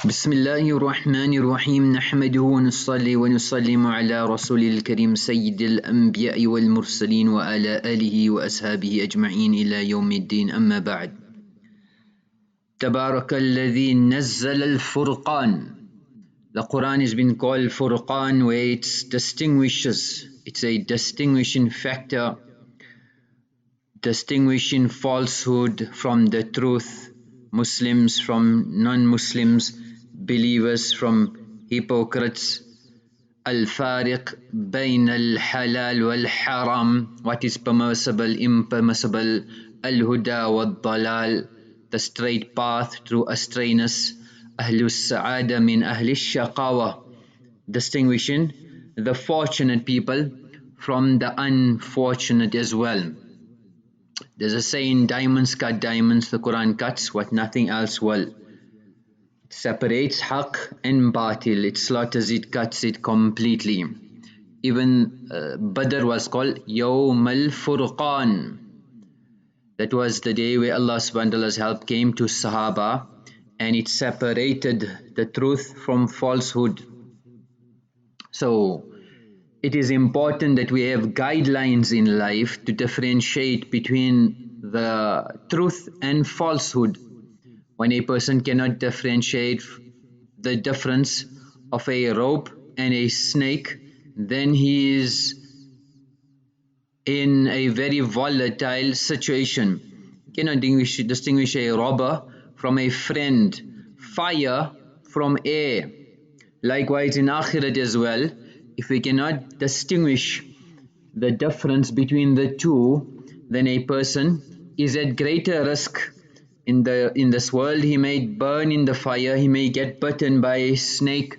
بسم الله الرحمن الرحيم نحمده ونصلي ونسلم على رسول الكريم سيد الأنبياء والمرسلين وعلى آله وأصحابه أجمعين إلى يوم الدين أما بعد تبارك الذي نزل الفرقان. The Quran has been called Furqaan, where it distinguishes, it's a distinguishing factor, distinguishing falsehood from the truth, Muslims from non-Muslims, believers from hypocrites. Al-Fariq bayn al-halal wal-haram, what is permissible, impermissible, al-huda wal-dalal, the straight path through astrayness, Ahlus Sa'ada min Ahlis Shaqawa, distinguishing the fortunate people from the unfortunate as well. There's a saying, diamonds cut diamonds, the Quran cuts what nothing else will. It separates haqq and batil, it slaughters it, cuts it completely. Even Badr was called Ml Furqaan. That was the day where Allah subhanahu wa ta'ala's help came to Sahaba, and it separated the truth from falsehood. So it is important that we have guidelines in life to differentiate between the truth and falsehood. When a person cannot differentiate the difference of a rope and a snake, then he is in a very volatile situation. You cannot distinguish a robber from a friend, fire from air. Likewise in Akhirat as well, if we cannot distinguish the difference between the two, then a person is at greater risk. In this world he may burn in the fire, he may get bitten by a snake,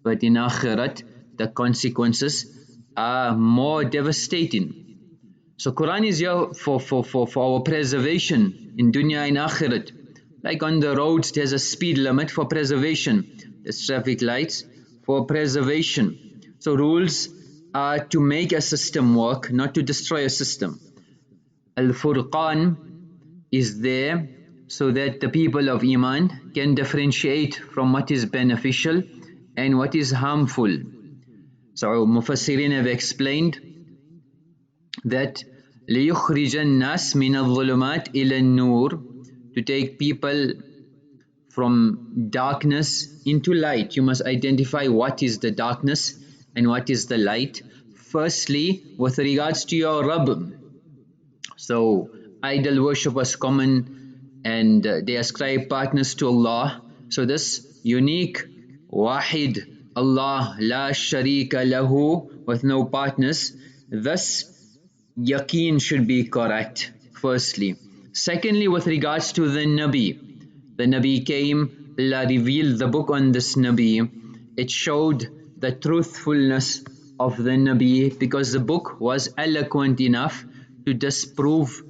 but in Akhirat the consequences are more devastating. So Quran is here for our preservation in dunya and Akhirat. Like on the roads there's a speed limit for preservation, there's traffic lights for preservation. So rules are to make a system work, not to destroy a system. Al-Furqaan is there so that the people of Iman can differentiate from what is beneficial and what is harmful. So Mufassirin have explained that لِيُخْرِجَ النَّاسِ مِنَ الظُّلُمَاتِ إِلَى النُّورِ, to take people from darkness into light. You must identify what is the darkness and what is the light. Firstly, with regards to your Rabb. So idol worship was common, and they ascribe partners to Allah. So this unique Wahid Allah, La Sharika Lahu, with no partners, thus yaqeen should be correct, firstly. Secondly, with regards to the Nabi came, Allah revealed the book on this Nabi. It showed the truthfulness of the Nabi because the book was eloquent enough to disprove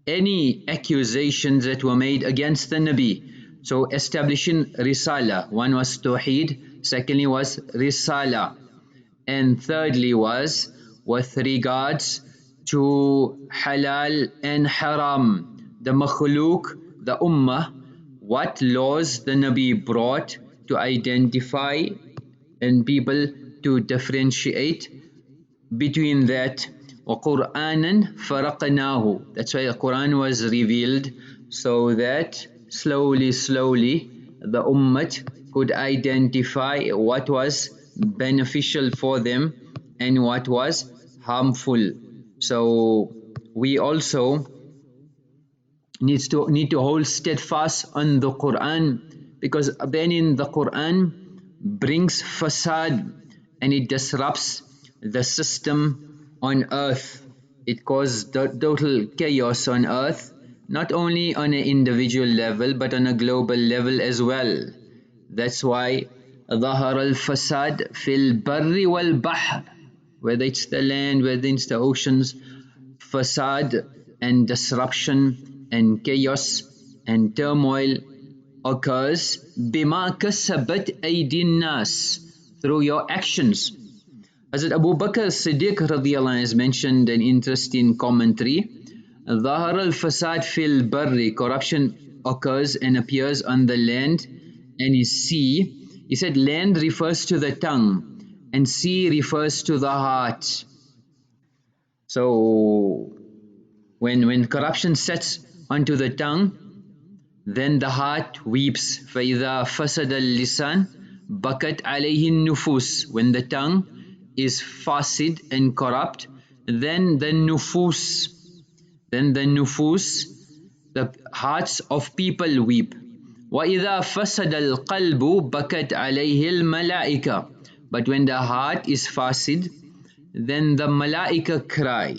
any accusations that were made against the Nabi. So establishing Risala, one was Tawheed, secondly was Risala, and thirdly was with regards to halal and haram, the makhluk, the ummah, what laws the Nabi brought to identify and people to differentiate between that. وَقُرْآنًا فَرَقْنَاهُ, that's why the Quran was revealed, so that slowly the ummah could identify what was beneficial for them and what was harmful. So we also need to hold steadfast on the Quran, because abandoning the Quran brings fasad and it disrupts the system on earth. It causes total chaos on earth, not only on an individual level but on a global level as well. That's why ظهر الفساد في البر والبحر, whether it's the land, whether it's the oceans, fasad and disruption and chaos and turmoil occurs بما كسبت أيدي الناس, through your actions. Hadhrat Abu Bakr Siddiq radiallahu anhu has mentioned an interesting commentary. ظهر الفساد في البر, corruption occurs and appears on the land and is sea. He said land refers to the tongue and sea refers to the heart. So when corruption sets onto the tongue, then the heart weeps. فَإِذَا فَسَدَ اللِّسَانِ بَكَتْ عَلَيْهِ النُّفُوسِ. When the tongue is fasid and corrupt, then the nufus, the hearts of people weep. وَإِذَا فَسَدَ الْقَلْبُ بَكَتْ عَلَيْهِ الْمَلَائِكَةِ. But when the heart is fasid, then the malaika cry.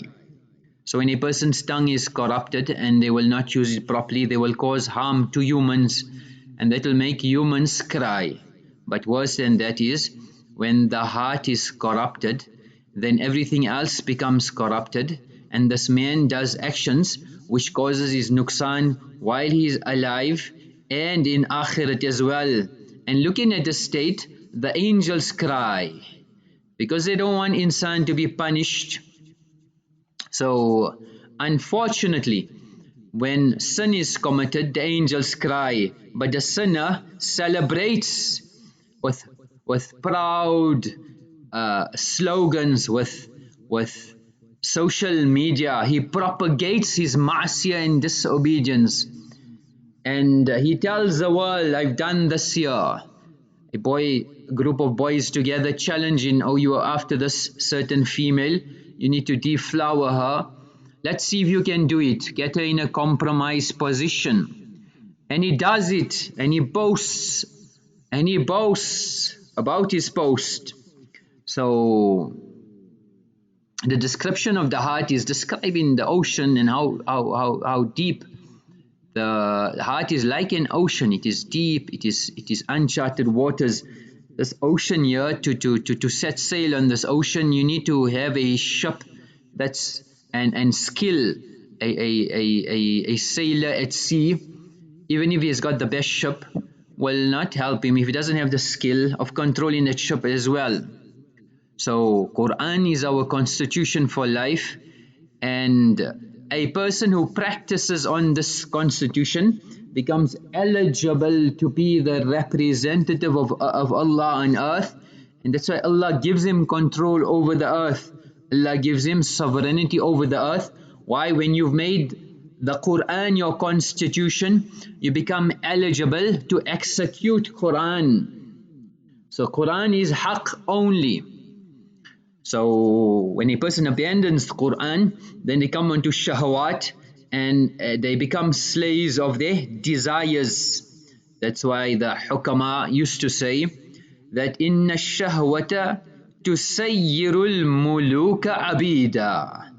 So when a person's tongue is corrupted and they will not use it properly, they will cause harm to humans, and that will make humans cry. But worse than that is when the heart is corrupted, then everything else becomes corrupted, and this man does actions which causes his nuqsan while he is alive and in akhirat as well. And looking at the state, the angels cry because they don't want insan to be punished. So unfortunately, when sin is committed, the angels cry, but the sinner celebrates with proud slogans, with social media. He propagates his ma'asiyah and disobedience, and he tells the world, I've done this year. A group of boys together challenging, oh, you are after this certain female, you need to deflower her. Let's see if you can do it. Get her in a compromised position. And he does it, and he boasts about his boast. So the description of the heart is describing the ocean and how deep the heart is. Like an ocean. It is deep, it is uncharted waters. This ocean here, to set sail on this ocean, you need to have a ship that's and skill. A sailor at sea, even if he has got the best ship, will not help him if he doesn't have the skill of controlling that ship as well. So Quran is our constitution for life, and a person who practices on this constitution becomes eligible to be the representative of Allah on earth. And that's why Allah gives him control over the earth. Allah gives him sovereignty over the earth. Why? When you've made the Quran your constitution, you become eligible to execute Quran. So Quran is haqq only. So when a person abandons the Quran, then they come onto shahwat, and they become slaves of their desires. That's why the hukama used to say that inna shahwata tusayyirul muluka abida.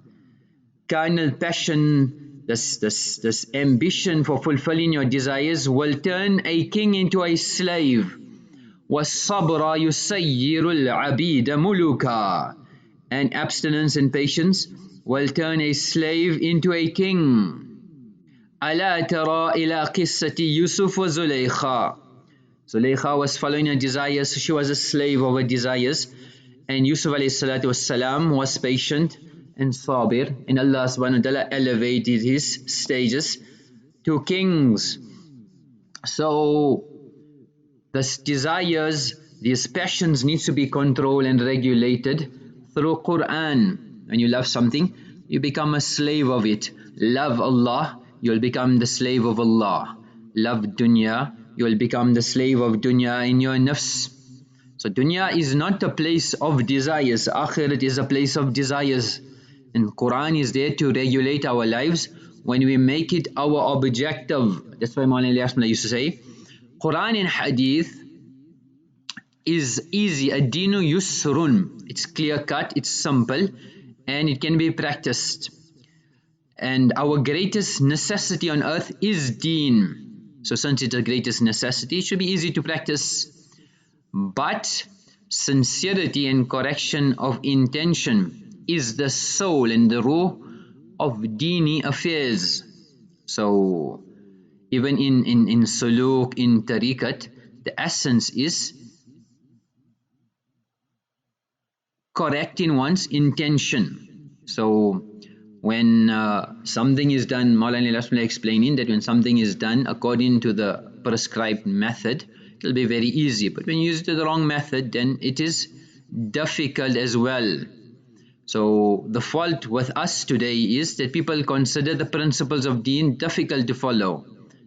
Carnal passion, this ambition for fulfilling your desires will turn a king into a slave. وَالصَّبْرَ يُسَيِّرُ الْعَبِيدَ مُلُوكًا. And abstinence and patience will turn a slave into a king. أَلَا تَرَى إِلَى قِصَّةِ يُوسُفَ وَزُلَيْخَا. Zulaykha was following her desires, so she was a slave of her desires. And Yusuf alayhi salatu wasalam was patient and sabir, and Allah subhanahu wa ta'ala elevated his stages to kings. So these desires, these passions needs to be controlled and regulated through Quran. When you love something, you become a slave of it. Love Allah, you'll become the slave of Allah. Love dunya, you will become the slave of dunya in your nafs. So dunya is not a place of desires. Akhirat is a place of desires. And Quran is there to regulate our lives when we make it our objective. That's why Ml Ilyas used to say, Quran and Hadith is easy. Ad-dinu yusrun. It's clear cut, it's simple, and it can be practiced. And our greatest necessity on earth is deen. So since it's the greatest necessity, it should be easy to practice. But sincerity and correction of intention is the soul and the ruh of deeni affairs. So even in suluk, in tariqat, the essence is correcting one's intention. So when something is done, Mawlana Ilyas explaining that when something is done according to the prescribed method, it'll be very easy. But when you use it to the wrong method, then it is difficult as well. So the fault with us today is that people consider the principles of deen difficult to follow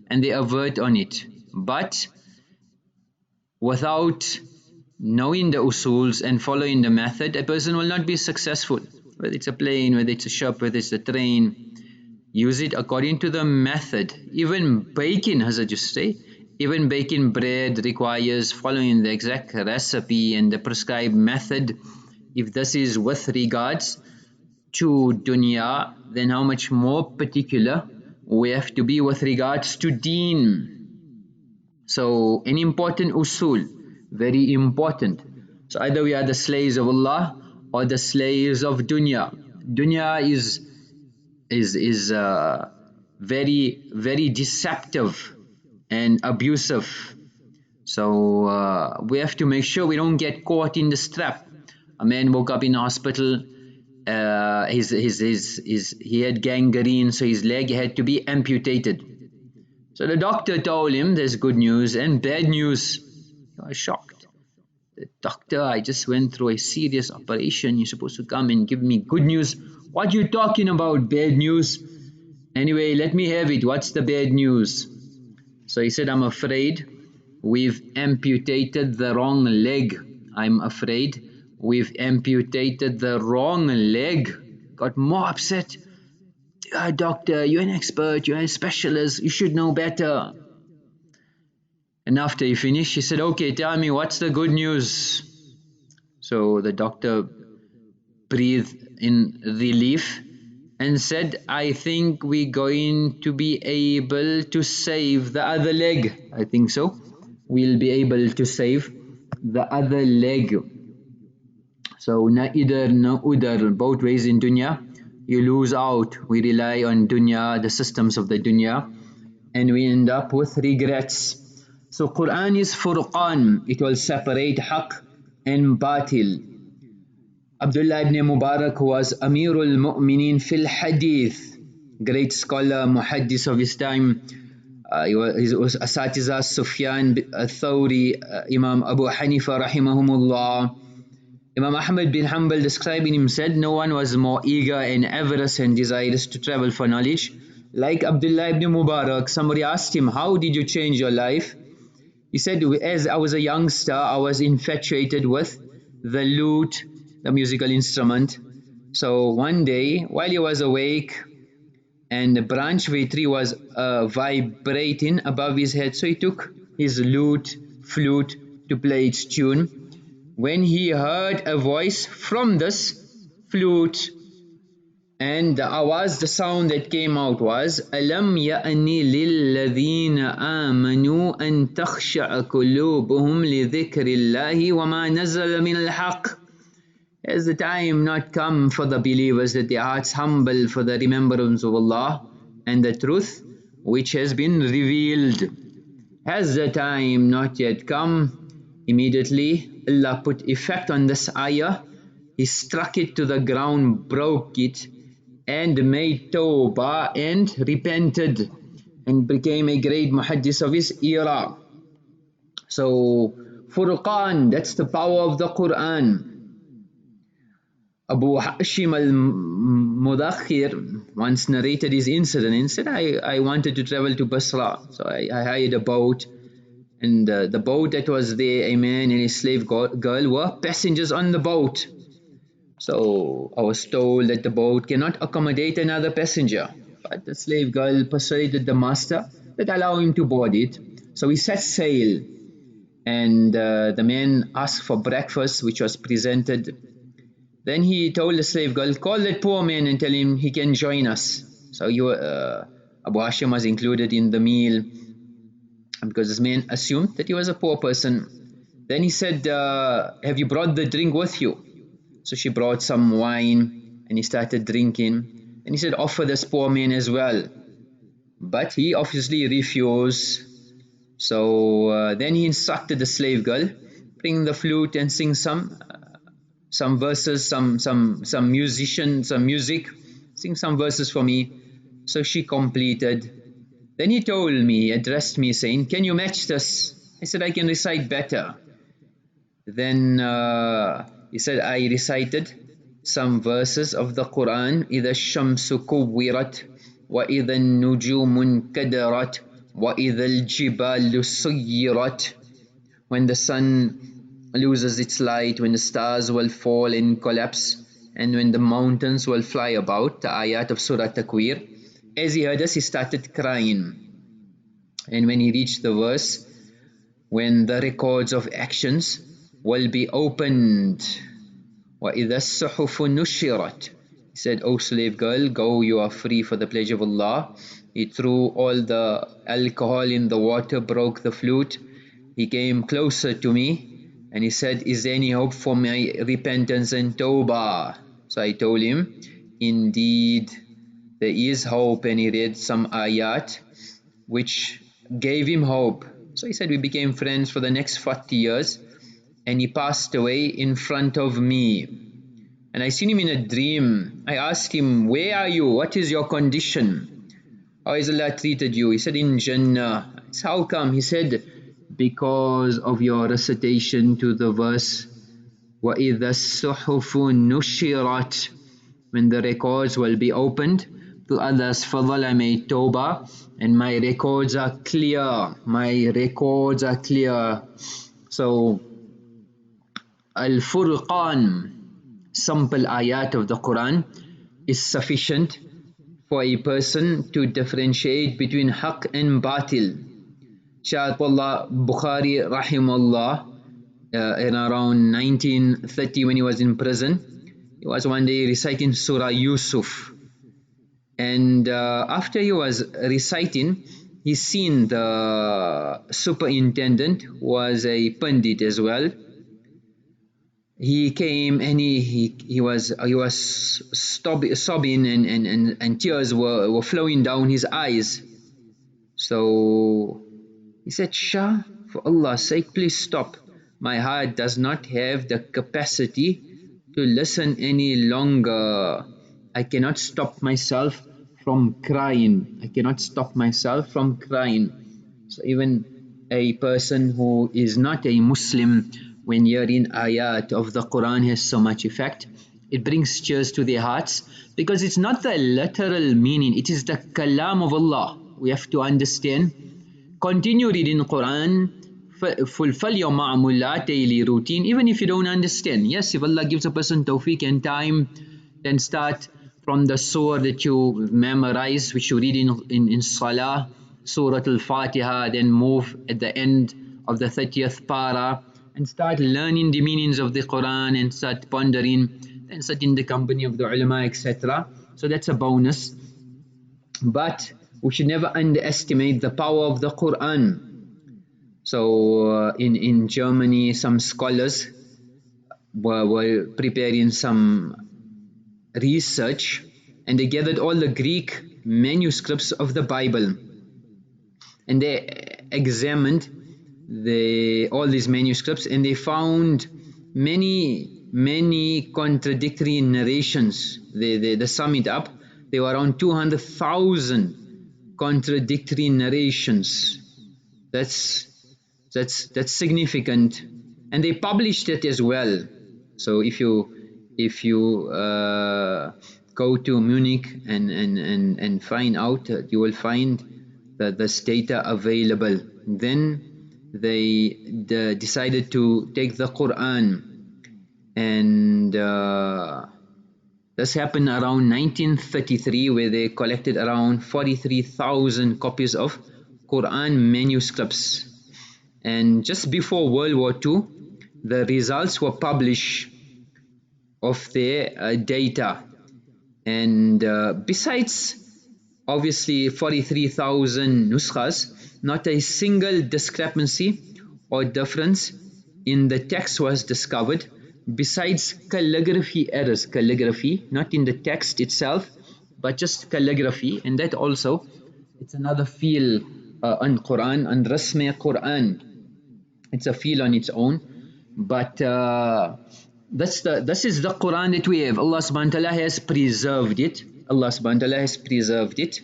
and they avert on it. But without knowing the usuls and following the method, a person will not be successful. Whether it's a plane, whether it's a ship, whether it's a train, use it according to the method. Even baking, Hazrat used to say, even baking bread requires following the exact recipe and the prescribed method. If this is with regards to dunya, then how much more particular we have to be with regards to deen. So an important usul, very important. So either we are the slaves of Allah or the slaves of dunya. Dunya is very, very deceptive and abusive. So we have to make sure we don't get caught in this trap. A man woke up in the hospital. He had gangrene, so his leg had to be amputated. So the doctor told him there's good news and bad news. He was shocked. The doctor, I just went through a serious operation. You're supposed to come and give me good news. What you talking about, bad news? Anyway, let me have it. What's the bad news? So he said, I'm afraid we've amputated the wrong leg. I'm afraid we've amputated the wrong leg. Got more upset. Doctor, you're an expert, you're a specialist, you should know better. And after he finished, he said, okay, tell me, what's the good news? So the doctor breathed in relief and said, I think we're going to be able to save the other leg. I think so. We'll be able to save the other leg. So na idhar na udhar, both ways in dunya, you lose out. We rely on dunya, the systems of the dunya, and we end up with regrets. So Qur'an is Furqaan. It will separate haqq and batil. Abdullah ibn Mubarak was Amirul Mu'mineen fil Hadith, great scholar, muhaddis of his time. He was Asatiza Sufyan al-Thawri, Imam Abu Hanifa rahimahumullah. Imam Ahmad bin Hanbal describing him said, no one was more eager and avaricious and desirous to travel for knowledge like Abdullah ibn Mubarak. Somebody asked him, how did you change your life? He said, as I was a youngster, I was infatuated with the lute, the musical instrument. So one day, while he was awake and the branch of a tree was vibrating above his head, so he took his flute to play its tune. When he heard a voice from this flute, and the awaz, the sound that came out was Alam ya'ni lilladhina amanu an takhsha'a qulubuhum li dhikrillahi wa ma nazala min al-haq. Has the time not come for the believers that their hearts humble for the remembrance of Allah and the truth which has been revealed? Has the time not yet come? Immediately Allah put effect on this ayah. He struck it to the ground, broke it, and made tawbah and repented and became a great muhaddis of his era. So Furqaan, that's the power of the Quran. Abu Hashim al-Mudakhir once narrated his incident and said, I wanted to travel to Basra, so I hired a boat, and the boat that was there, a man and a slave girl were passengers on the boat. So I was told that the boat cannot accommodate another passenger, but the slave girl persuaded the master that allow him to board it. So he set sail, and the man asked for breakfast, which was presented. Then he told the slave girl, call that poor man and tell him he can join us. So Abu Hashim was included in the meal because this man assumed that he was a poor person. Then he said, have you brought the drink with you? So she brought some wine and he started drinking. And he said, offer this poor man as well. But he obviously refused. So then he instructed the slave girl, bring the flute and sing some verses, some music, sing some verses for me. So she completed. Then he told me, addressed me saying, can you match this? I said, I can recite better. Then he said, I recited some verses of the Quran. إِذَا الشَّمْسُ كُوِّرَتْ وَإِذَا النُّجُومُ انْكَدَرَتْ وَإِذَا الْجِبَالُ سُيِّرَتْ. When the sun loses its light, when the stars will fall and collapse, and when the mountains will fly about, the ayat of Surah Takwir. As he heard us, he started crying. And when he reached the verse, when the records of actions will be opened, وَإِذَا الصُّحُفُ نُشِّرَتْ, he said, O slave girl, go, you are free for the pleasure of Allah. He threw all the alcohol in the water, broke the flute. He came closer to me and he said, is there any hope for my repentance and tawbah? So I told him, indeed there is hope, and he read some ayat which gave him hope. So he said, we became friends for the next 40 years, and he passed away in front of me. And I seen him in a dream. I asked him, where are you? What is your condition? How has Allah treated you? He said, in Jannah. I said, how come? He said, because of your recitation to the verse, وَإِذَا الصُّحُفُ نُشِّرَتْ, when the records will be opened to others. فَضَلَ مَيْ tawbah, and my records are clear. My records are clear. So, Al-Furqaan, sample ayat of the Quran, is sufficient for a person to differentiate between haqq and batil. Sayyid Ata'ullah Bukhari rahimahullah, in around 1930, when he was in prison, he was one day reciting Surah Yusuf, and after he was reciting, he seen the superintendent, who was a pundit as well. He came and he was sobbing, and tears were flowing down his eyes. So he said, Shah, for Allah's sake, please stop. My heart does not have the capacity to listen any longer. I cannot stop myself from crying. I cannot stop myself from crying. So even a person who is not a Muslim, when hearing ayat of the Quran, has so much effect. It brings tears to their hearts, because it's not the literal meaning, it is the kalam of Allah. We have to understand. Continue reading Quran, fulfill your ma'amulat, daily routine, even if you don't understand. Yes, if Allah gives a person tawfiq and time, then start from the surah that you memorize, which you read in Salah, Surah Al-Fatiha, then move at the end of the 30th para, and start learning the meanings of the Quran and start pondering, and sit in the company of the ulama, etc. So that's a bonus. But we should never underestimate the power of the Quran. So in Germany, some scholars were preparing some research, and they gathered all the Greek manuscripts of the Bible, and they examined all these manuscripts, and they found many contradictory narrations. They sum it up, there were around 200,000 contradictory narrations. That's significant, and they published it as well. So if you go to Munich and find out, you will find this data available. Then they decided to take the Quran, and this happened around 1933, where they collected around 43,000 copies of Quran manuscripts. And just before World War II, the results were published of their data. And besides, obviously, 43,000 nuskhas, not a single discrepancy or difference in the text was discovered, besides calligraphy errors. Calligraphy, not in the text itself, but just calligraphy. And that also, it's another field on Quran, on Rasmi Quran. It's a field on its own. But this is the Quran that we have. Allah subhanahu wa ta'ala has preserved it. Allah subhanahu wa ta'ala has preserved it,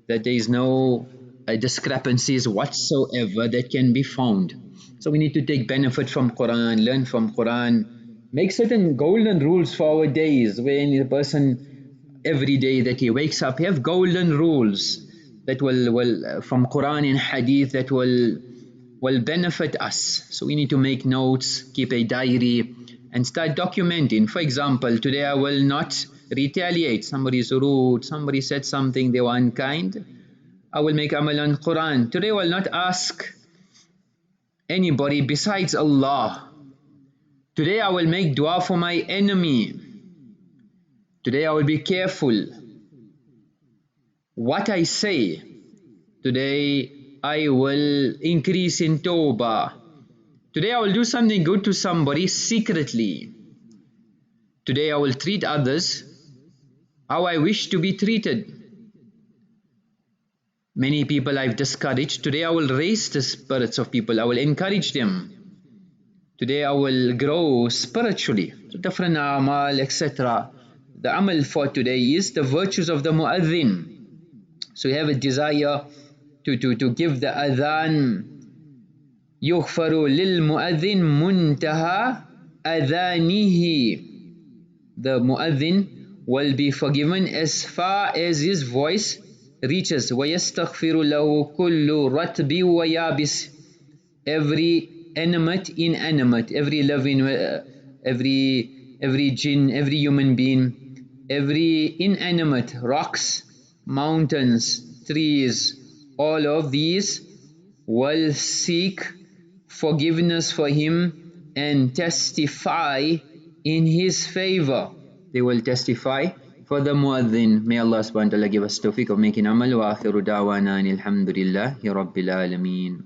that there is no discrepancies whatsoever that can be found. So we need to take benefit from Quran, learn from Quran, make certain golden rules for our days. When the person every day that he wakes up, have golden rules that will from Quran and Hadith that will benefit us. So we need to make notes, keep a diary, and start documenting. For example, today I will not retaliate. Somebody is rude, somebody said something, they were unkind. I will make amal on Quran. Today I will not ask anybody besides Allah. Today I will make dua for my enemy. Today I will be careful what I say. Today I will increase in tawbah. Today I will do something good to somebody secretly. Today I will treat others how I wish to be treated. Many people I've discouraged. Today I will raise the spirits of people. I will encourage them. Today I will grow spiritually. So different amal, etc. The amal for today is the virtues of the mu'adhin. So you have a desire to give the adhan. يغفر للمؤذن منتهى أذانه. The mu'adhin will be forgiven as far as his voice reaches. ويستغفر له كل رطب ويابس. Every animate, inanimate, every living, every jinn, every human being, every inanimate, rocks, mountains, trees, all of these will seek forgiveness for him and testify in his favor. They will testify for the muadhin. May Allah subhanahu wa ta'ala give us tawfiq of making amal. Wa akhiru da'wana alhamdulillahi rabbil alameen.